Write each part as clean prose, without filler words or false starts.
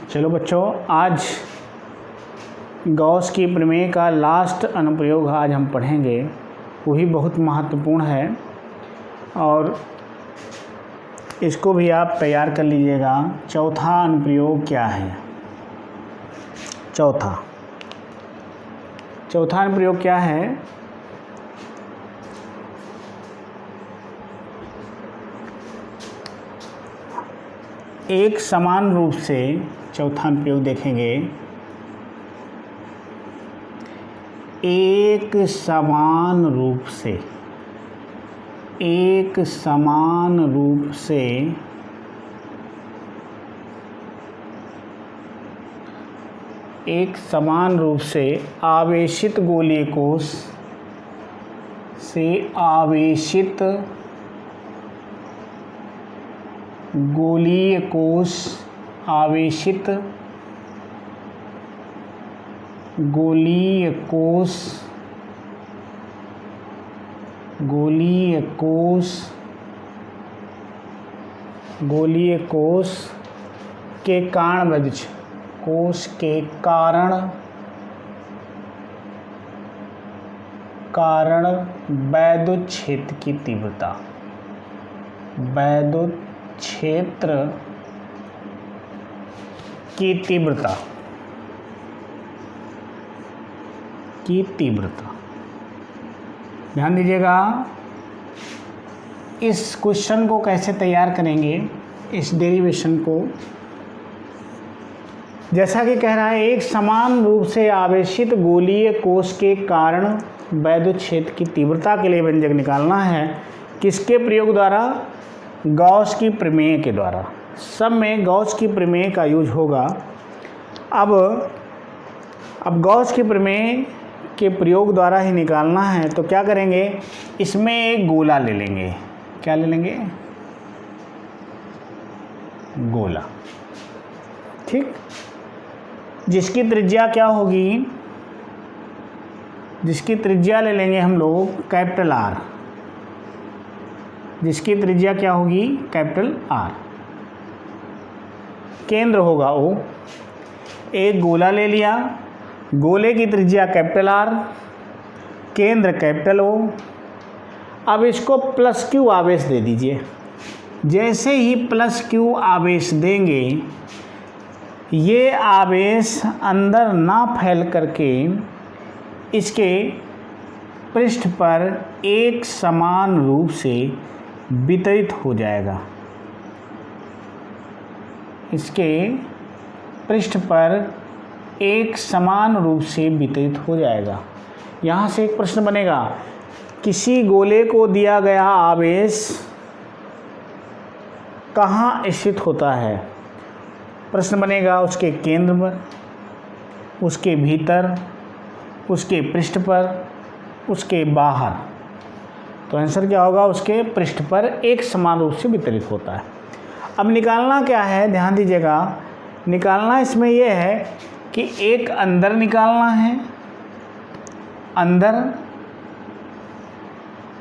चलो बच्चों, आज गॉस की प्रमेय का लास्ट अनुप्रयोग आज हम पढ़ेंगे। वो भी बहुत महत्वपूर्ण है और इसको भी आप तैयार कर लीजिएगा। चौथा अनुप्रयोग क्या है? चौथा अनुप्रयोग क्या है? एक समान रूप से चौथा अनुप्रयोग देखेंगे। एक समान रूप से आवेशित गोलीय कोश से आवेशित गोलीय कोश के कारणवृक्ष कोश के कारण वैद्युत क्षेत्र की तीव्रता ध्यान दीजिएगा। इस क्वेश्चन को कैसे तैयार करेंगे, इस डेरिवेशन को, जैसा कि कह रहा है एक समान रूप से आवेशित गोलीय कोश के कारण वैद्युत क्षेत्र की तीव्रता के लिए व्यंजक निकालना है। किसके प्रयोग द्वारा? गॉस की प्रमेय के द्वारा। सब में गॉस की प्रमेय का यूज होगा। अब गॉस की प्रमेय के प्रयोग द्वारा ही निकालना है, तो क्या करेंगे? इसमें एक गोला ले लेंगे। क्या ले लेंगे? गोला, ठीक, जिसकी त्रिज्या क्या होगी? जिसकी त्रिज्या ले लेंगे हम लोग कैपिटल आर। जिसकी त्रिज्या क्या होगी? Capital R. केंद्र होगा ओ। एक गोला ले लिया, गोले की त्रिज्या कैपिटल आर, केंद्र कैपिटल ओ। अब इसको प्लस क्यू आवेश दे दीजिए। जैसे ही प्लस क्यू आवेश देंगे, ये आवेश अंदर ना फैल करके इसके पृष्ठ पर एक समान रूप से वितरित हो जाएगा। इसके पृष्ठ पर एक समान रूप से वितरित हो जाएगा। यहाँ से एक प्रश्न बनेगा, किसी गोले को दिया गया आवेश कहाँ स्थित होता है? प्रश्न बनेगा उसके केंद्र पर, उसके भीतर, उसके पृष्ठ पर, उसके बाहर। तो आंसर क्या होगा? उसके पृष्ठ पर एक समान रूप से वितरित होता है। अब निकालना क्या है? ध्यान दीजिएगा। निकालना इसमें यह है कि एक अंदर निकालना है, अंदर,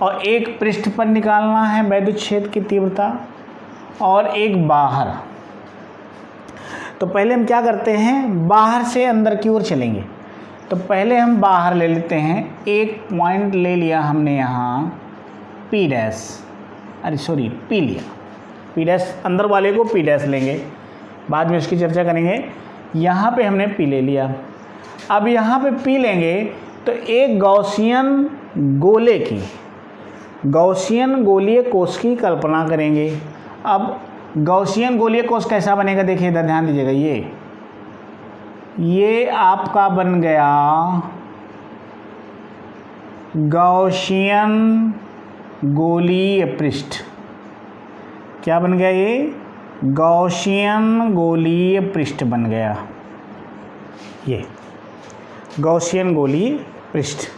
और एक पृष्ठ पर निकालना है वैद्युत क्षेत्र की तीव्रता, और एक बाहर। तो पहले हम क्या करते हैं? बाहर से अंदर की ओर चलेंगे। तो पहले हम बाहर ले लेते हैं। एक पॉइंट ले लिया हमने यहाँ P डैश, P लिया। P डैश, अंदर वाले को P डैश लेंगे, बाद में उसकी चर्चा करेंगे। यहाँ पे हमने P ले लिया। अब यहाँ पे P लेंगे तो एक गॉसियन गोलीय कोश की कल्पना करेंगे। अब गॉसियन गोलीय कोश कैसा बनेगा? देखिए इधर ध्यान दीजिएगा। ये आपका बन गया गॉसियन गोलीय पृष्ठ। क्या बन गया? ये गॉसियन गोलीय पृष्ठ बन गया। ये गॉसियन गोलीय पृष्ठ।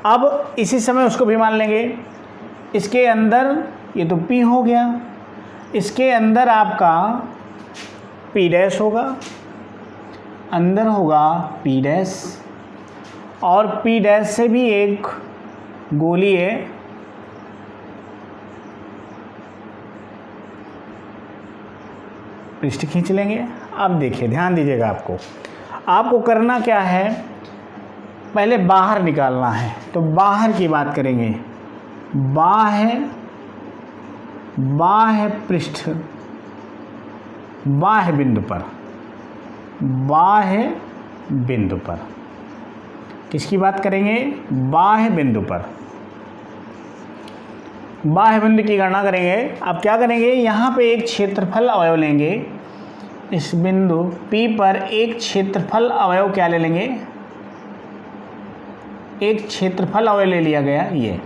अब इसी समय उसको भी मान लेंगे। इसके अंदर ये तो P हो गया, इसके अंदर आपका P डैश होगा, अंदर होगा P डैश, और P डैश से भी एक गोलीय पृष्ठ खींच लेंगे। अब देखिए, ध्यान दीजिएगा, आपको करना क्या है, पहले बाहर निकालना है। तो बाहर की बात करेंगे, बाह्य पृष्ठ, बाह्य बिंदु पर किसकी बात करेंगे, बाह्य बिंदु पर, बाह्य बिंदु की गणना करेंगे। अब क्या करेंगे, यहाँ पे एक क्षेत्रफल अवयव लेंगे, इस बिंदु P पर एक क्षेत्रफल अवयव क्या ले लेंगे, एक क्षेत्रफल अवयव ले लिया गया ये,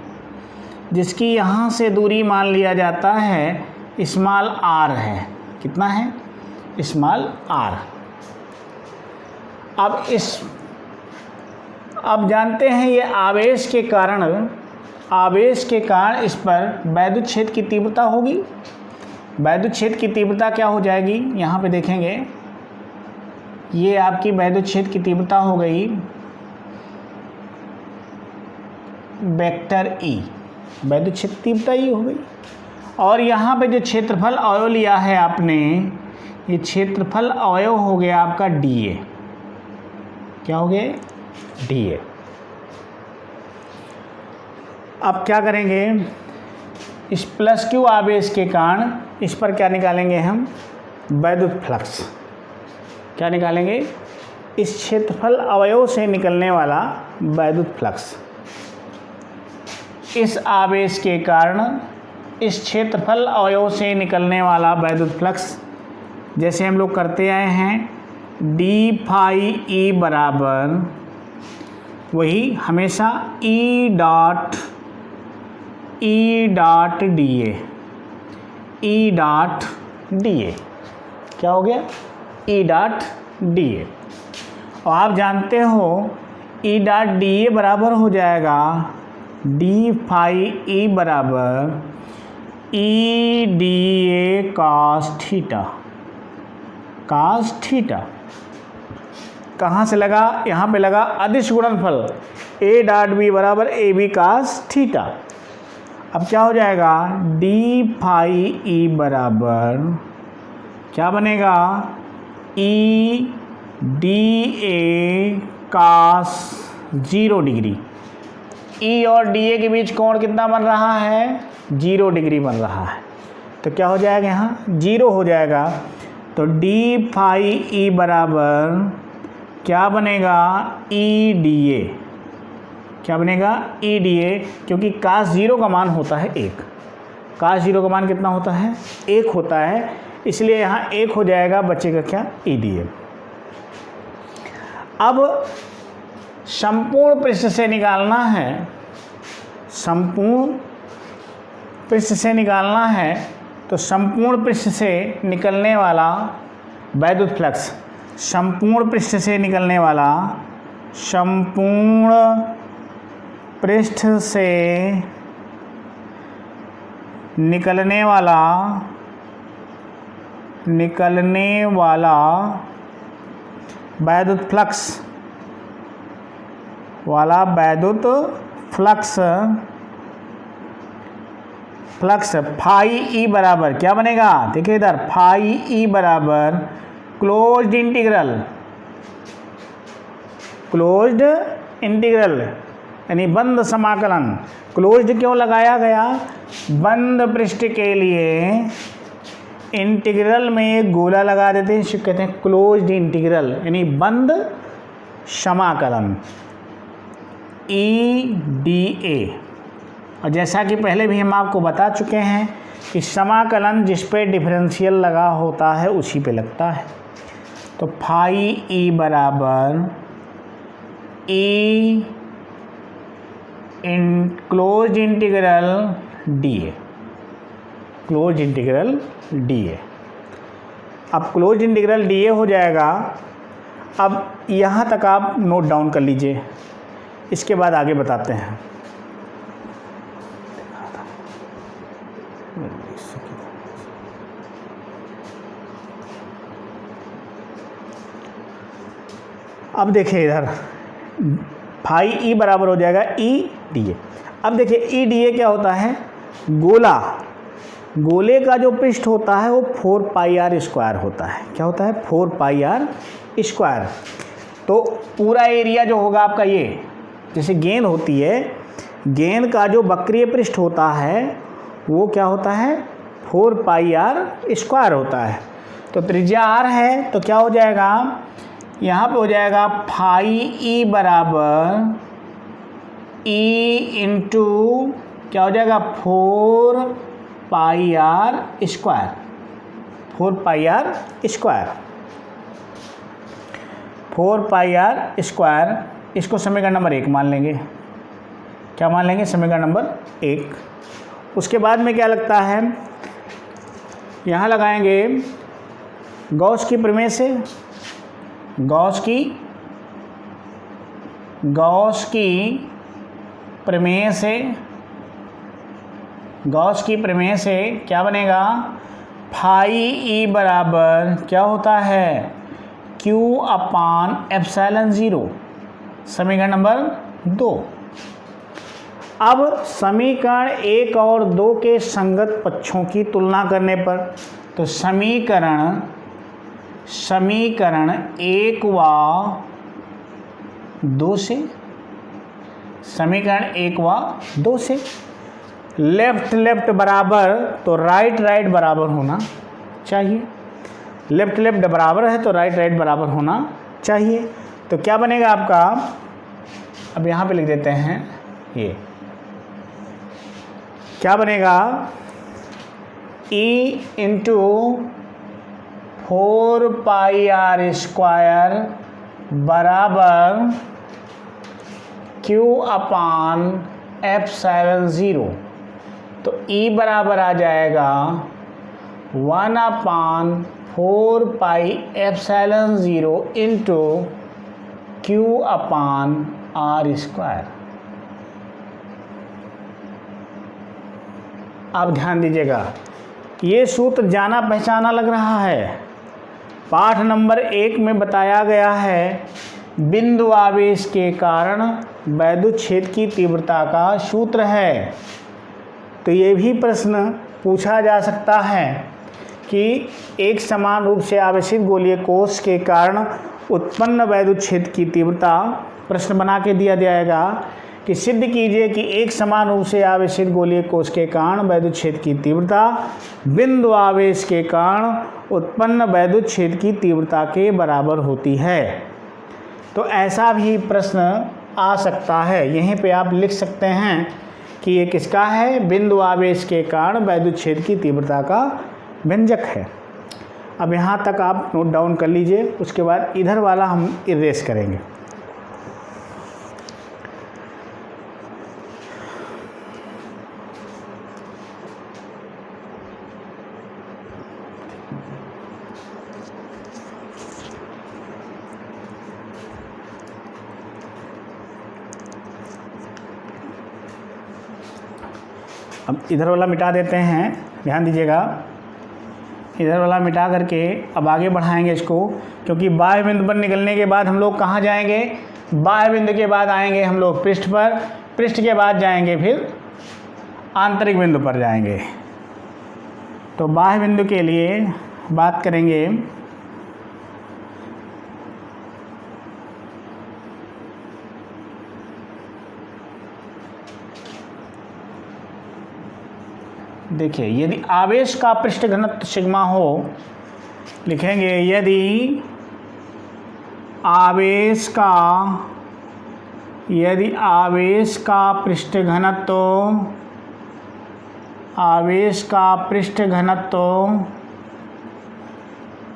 जिसकी यहाँ से दूरी मान लिया जाता है स्मॉल r है। कितना है, स्मॉल r। अब जानते हैं ये आवेश के कारण इस पर वैद्युत क्षेत्र की तीव्रता होगी। वैद्युत क्षेत्र की तीव्रता क्या हो जाएगी, यहाँ पे देखेंगे, ये आपकी वैद्युत क्षेत्र की तीव्रता हो गई वेक्टर E, वैद्युत क्षेत्र तीव्रता E हो गई। और यहाँ पे जो क्षेत्रफल अवयव लिया है आपने, ये क्षेत्रफल अवयव हो गया आपका dA। क्या हो गया, dA। अब क्या करेंगे, इस प्लस Q आवेश के कारण इस पर क्या निकालेंगे हम, वैद्युत फ्लक्स। क्या निकालेंगे, इस क्षेत्रफल अवयव से निकलने वाला वैद्युत फ्लक्स। इस आवेश के कारण इस क्षेत्रफल अवयव से निकलने वाला वैद्युत फ्लक्स, जैसे हम लोग करते आए हैं, डी फाई ई बराबर वही हमेशा ई डॉट डी ए। क्या हो गया, ई डॉट डी ए। और आप जानते हो ई डॉट डी ए बराबर हो जाएगा डी फाई ई बराबर ई डी ए कॉस थीटा। कहाँ से लगा, यहाँ पे लगा अदिश गुणनफल ए डॉट बी बराबर ए बी कॉस थीटा। अब क्या हो जाएगा, डी फाई ई बराबर क्या बनेगा, E D A cos 0 degree. E और डी ए के बीच कोण कितना बन रहा है, 0 डिग्री बन रहा है। तो क्या हो जाएगा, यहाँ 0 हो जाएगा। तो डी फाई ई बराबर क्या बनेगा, ई डी ए। क्या बनेगा, ई डी ए, क्योंकि cos 0 का मान होता है 1। cos 0 का मान कितना होता है, 1 होता है, इसलिए यहाँ 1 हो जाएगा, बचेगा क्या, ई डी ए। अब संपूर्ण पृष्ठ से निकालना है, तो संपूर्ण पृष्ठ से निकलने वाला वैद्युत फ्लक्स, संपूर्ण पृष्ठ से निकलने वाला वैद्युत फ्लक्स फाई ई बराबर क्या बनेगा, देखिए इधर फाई ई बराबर क्लोज्ड इंटीग्रल यानी बंद समाकलन। क्लोज्ड क्यों लगाया गया, बंद पृष्ठ के लिए इंटीग्रल में एक गोला लगा देते हैं, इसे कहते हैं क्लोज्ड इंटीग्रल यानी बंद समाकलन, ई डी ए। और जैसा कि पहले भी हम आपको बता चुके हैं कि समाकलन जिस पे डिफरेंशियल लगा होता है उसी पे लगता है। तो फाई ई बराबर ई क्लोज्ड इंटीग्रल डी ए। अब क्लोज्ड इंटीग्रल डी ए हो जाएगा। अब यहाँ तक आप नोट डाउन कर लीजिए, इसके बाद आगे बताते हैं। अब देखिए इधर फाई ई बराबर हो जाएगा ई डी ए। अब देखिए ई डी ए क्या होता है, गोले का जो पृष्ठ होता है वो 4 पाई आर स्क्वायर होता है। क्या होता है? 4 पाई आर स्क्वायर। तो पूरा एरिया जो होगा आपका, ये जैसे गेंद होती है, गेंद का जो वक्रीय पृष्ठ होता है वो क्या होता है? 4 पाई आर स्क्वायर होता है। तो त्रिज्या आर है तो क्या हो जाएगा? यहाँ पे हो जाएगा फाई ई बराबर ई इंटू क्या हो जाएगा? 4 pi R square. 4 pi R square, 4 pi R square. इसको समीकरण नंबर 1 मान लेंगे। क्या मान लेंगे? समीकरण नंबर 1। उसके बाद में क्या लगता है? यहाँ लगाएंगे गॉस की प्रमेय से, गॉस की प्रमेय से, गॉस की प्रमेय से क्या बनेगा? फाई ई बराबर क्या होता है? Q upon epsilon 0। समीकरण नंबर 2। अब समीकरण 1 और 2 के संगत पक्षों की तुलना करने पर, तो समीकरण 1 व 2 से, समीकरण 1 व 2 से लेफ्ट बराबर, तो राइट बराबर होना चाहिए। लेफ्ट बराबर है तो राइट बराबर होना चाहिए। तो क्या बनेगा आपका? अब यहाँ पे लिख देते हैं, ये क्या बनेगा? E into 4 pi R square बराबर Q अपान एप्सिलॉन 0। तो E बराबर आ जाएगा 1 upon 4 pi epsilon 0 into Q upon R square. आप ध्यान दीजिएगा, ये सूत्र जाना पहचाना लग रहा है। पाठ नंबर 1 में बताया गया है बिंदु आवेश के कारण वैद्युत क्षेत्र की तीव्रता का सूत्र है। तो ये भी प्रश्न पूछा जा सकता है कि एक समान रूप से आवेशित गोलीय कोश के कारण उत्पन्न वैद्युत क्षेत्र की तीव्रता, प्रश्न बना के दिया जाएगा कि सिद्ध कीजिए कि एक समान रूप से आवेशित गोलीय कोश के कारण वैद्युत क्षेत्र की तीव्रता बिंदु आवेश के कारण उत्पन्न वैद्युत क्षेत्र की तीव्रता के बराबर होती है। तो ऐसा भी प्रश्न आ सकता है। यहीं पे आप लिख सकते हैं कि ये किसका है? बिंदु आवेश के कारण वैद्युत क्षेत्र की तीव्रता का व्यंजक है। अब यहाँ तक आप नोट डाउन कर लीजिए, उसके बाद इधर वाला हम इरेज करेंगे। अब इधर वाला मिटा देते हैं, ध्यान दीजिएगा। इधर वाला मिटा करके अब आगे बढ़ाएंगे इसको, क्योंकि बाह्य बिंदु पर निकलने के बाद हम लोग कहाँ जाएंगे? बाह्य बिंदु के बाद आएंगे हम लोग पृष्ठ पर, पृष्ठ के बाद जाएंगे फिर आंतरिक बिंदु पर जाएंगे। तो बाह्य बिंदु के लिए बात करेंगे। देखिए, यदि आवेश का पृष्ठ घनत्व सिग्मा हो, लिखेंगे यदि आवेश का पृष्ठ घनत्व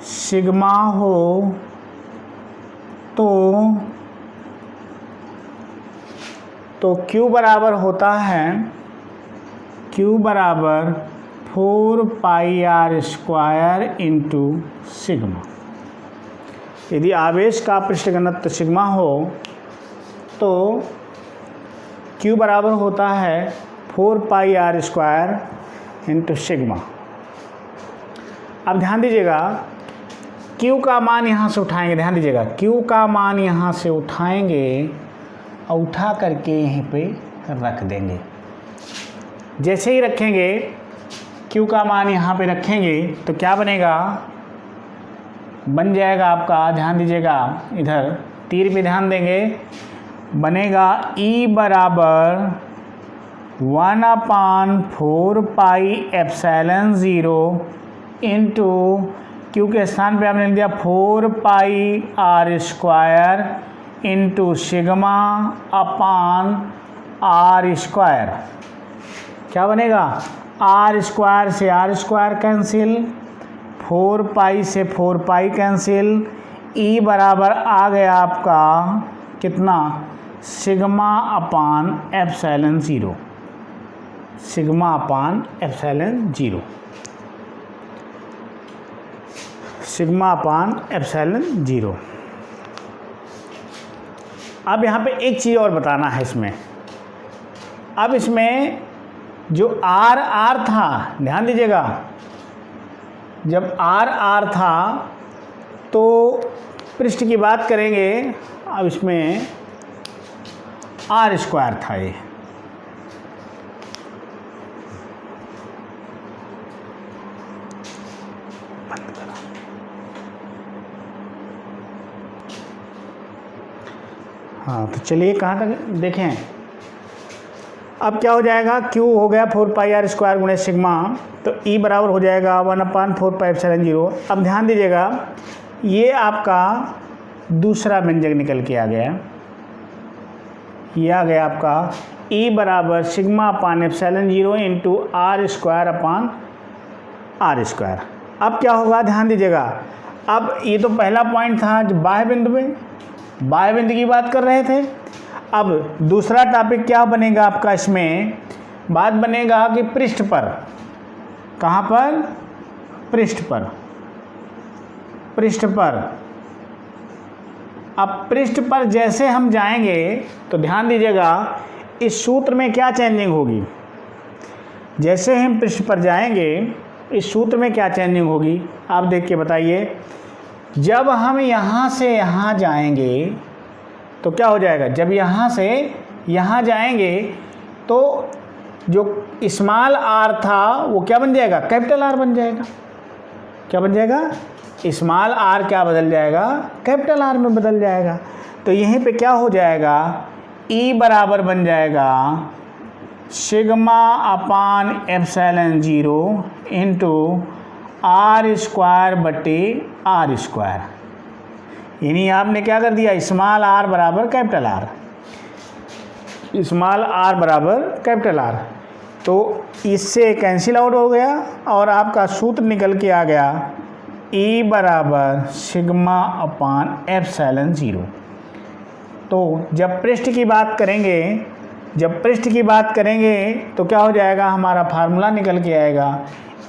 सिग्मा हो तो Q बराबर होता है, Q बराबर 4 pi R square into sigma. यदि आवेश का पृष्ठ घनत्व सिग्मा हो तो Q बराबर होता है 4 pi R square into sigma. अब ध्यान दीजिएगा, Q का मान यहाँ से उठाएंगे। ध्यान दीजिएगा, Q का मान यहाँ से उठाएंगे और उठा करके यहीं पे रख देंगे। जैसे ही रखेंगे Q का मान यहाँ पे रखेंगे तो क्या बनेगा, बन जाएगा आपका, ध्यान दीजिएगा इधर तीर पे ध्यान देंगे, बनेगा E बराबर 1/4πε0 इंटू Q के स्थान पे आपने लिख दिया 4πr² इंटू सिग्मा अपान r²। क्या बनेगा, r² से r² कैंसिल, 4π से 4π कैंसिल, E बराबर आ गया आपका कितना, sigma upon ε0, sigma upon ε0, sigma upon ε0। अब यहाँ पे एक चीज़ और बताना है इसमें, अब इसमें जो r था, ध्यान दीजिएगा, जब r था तो पृष्ठ की बात करेंगे, अब इसमें r² था ये, हाँ तो चलिए कहाँ तक देखें। अब क्या हो जाएगा, Q हो गया 4πr² गुणे सिग्मा, तो E बराबर हो जाएगा 1/4πε0। अब ध्यान दीजिएगा ये आपका दूसरा व्यंजक निकल के आ गया, ये आ गया आपका E बराबर सिग्मा अपान ε0 इंटू r² अपान r²। अब क्या होगा, ध्यान दीजिएगा, अब ये तो पहला पॉइंट था जो बाह्य बिंदु में, बाह्य बिंदु की बात कर रहे थे। अब दूसरा टॉपिक क्या बनेगा आपका, इसमें बात बनेगा कि पृष्ठ पर, कहाँ पर, पृष्ठ पर, पृष्ठ पर। अब पृष्ठ पर जैसे हम जाएंगे तो ध्यान दीजिएगा इस सूत्र में क्या चेंजिंग होगी, जैसे हम पृष्ठ पर जाएंगे इस सूत्र में क्या चेंजिंग होगी, आप देख के बताइए। जब हम यहाँ से यहाँ जाएंगे तो क्या हो जाएगा, जब यहाँ से यहाँ जाएंगे तो जो स्मॉल r था वो क्या बन जाएगा, कैपिटल R बन जाएगा। क्या बन जाएगा, स्मॉल r क्या बदल जाएगा, कैपिटल R में बदल जाएगा। तो यहीं पे क्या हो जाएगा, E बराबर बन जाएगा सिग्मा अपान ε0 इंटू r² बटे r²। यानी आपने क्या कर दिया, स्मॉल r बराबर कैपिटल R, स्मॉल r बराबर कैपिटल R। तो इससे कैंसिल आउट हो गया और आपका सूत्र निकल के आ गया E बराबर सिग्मा अपान ε0। तो जब पृष्ठ की बात करेंगे, जब पृष्ठ की बात करेंगे तो क्या हो जाएगा, हमारा फार्मूला निकल के आएगा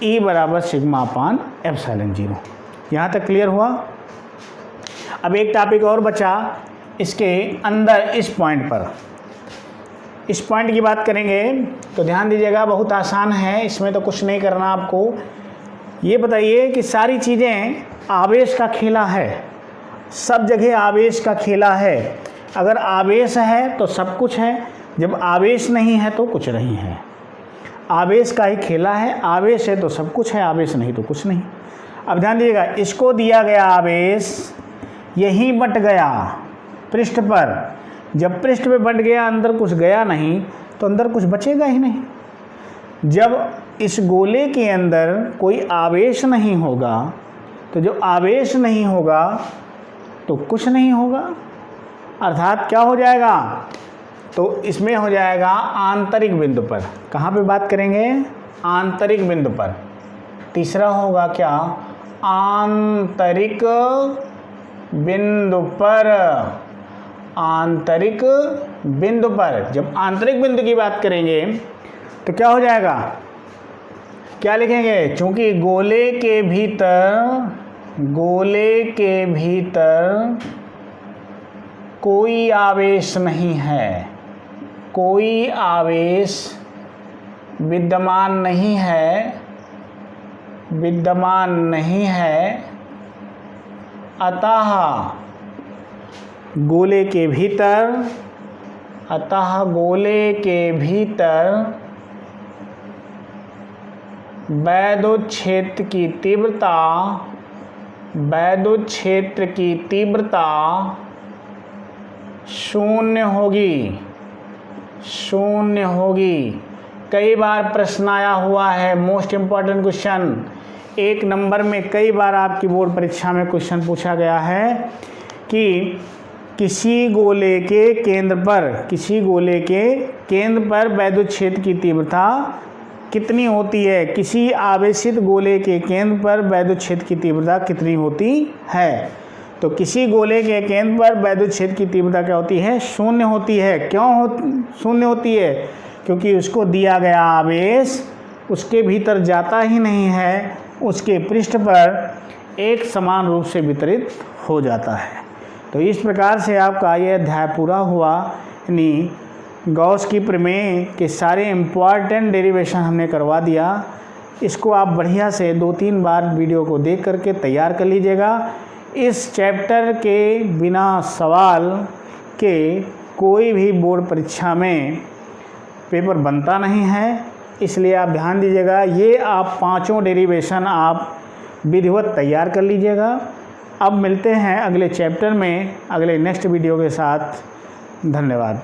E बराबर सिग्मा अपान ε0। यहाँ तक क्लियर हुआ। अब एक टॉपिक और बचा इसके अंदर, इस पॉइंट पर, इस पॉइंट की बात करेंगे तो ध्यान दीजिएगा, बहुत आसान है, इसमें तो कुछ नहीं करना आपको। ये बताइए कि सारी चीज़ें आवेश का खेला है, सब जगह आवेश का खेला है। अगर आवेश है तो सब कुछ है, जब आवेश नहीं है तो कुछ नहीं है। आवेश का ही खेला है, आवेश है तो सब कुछ है, आवेश नहीं तो कुछ नहीं। अब ध्यान दीजिएगा, इसको दिया गया आवेश यहीं बट गया पृष्ठ पर, जब पृष्ठ पे बट गया, अंदर कुछ गया नहीं तो अंदर कुछ बचेगा ही नहीं। जब इस गोले के अंदर कोई आवेश नहीं होगा तो जो आवेश नहीं होगा तो कुछ नहीं होगा, अर्थात क्या हो जाएगा, तो इसमें हो जाएगा आंतरिक बिंदु पर। कहाँ पे बात करेंगे, आंतरिक बिंदु पर। तीसरा होगा क्या, आंतरिक बिंदु पर, आंतरिक बिंदु पर। जब आंतरिक बिंदु की बात करेंगे तो क्या हो जाएगा, क्या लिखेंगे, चूंकि गोले के भीतर, गोले के भीतर कोई आवेश नहीं है, कोई आवेश विद्यमान नहीं है, विद्यमान नहीं है, अतः गोले के भीतर, अतः गोले के भीतर वैद्युत क्षेत्र की तीव्रता, वैद्युत क्षेत्र की तीव्रता शून्य होगी, शून्य होगी। कई बार प्रश्न आया हुआ है, मोस्ट इम्पॉर्टेंट क्वेश्चन, 1 नंबर में कई बार आपकी बोर्ड परीक्षा में क्वेश्चन पूछा गया है कि किसी गोले के केंद्र पर, किसी गोले के केंद्र पर वैद्युत क्षेत्र की तीव्रता कितनी होती है, किसी आवेशित गोले के केंद्र पर वैद्युत क्षेत्र की तीव्रता कितनी होती है। तो किसी गोले के केंद्र पर वैद्युत क्षेत्र की तीव्रता क्या होती है, शून्य होती है। क्यों शून्य होती है? क्योंकि उसको दिया गया आवेश उसके भीतर जाता ही नहीं है, उसके पृष्ठ पर एक समान रूप से वितरित हो जाता है। तो इस प्रकार से आपका ये अध्याय पूरा हुआ, यानी गॉस की प्रमेय के सारे इम्पॉर्टेंट डेरिवेशन हमने करवा दिया। इसको आप बढ़िया से 2-3 बार वीडियो को देख करके तैयार कर लीजिएगा। इस चैप्टर के बिना सवाल के कोई भी बोर्ड परीक्षा में पेपर बनता नहीं है, इसलिए आप ध्यान दीजिएगा। ये आप 5 डेरिवेशन आप विधिवत तैयार कर लीजिएगा। अब मिलते हैं अगले चैप्टर में, अगले नेक्स्ट वीडियो के साथ। धन्यवाद।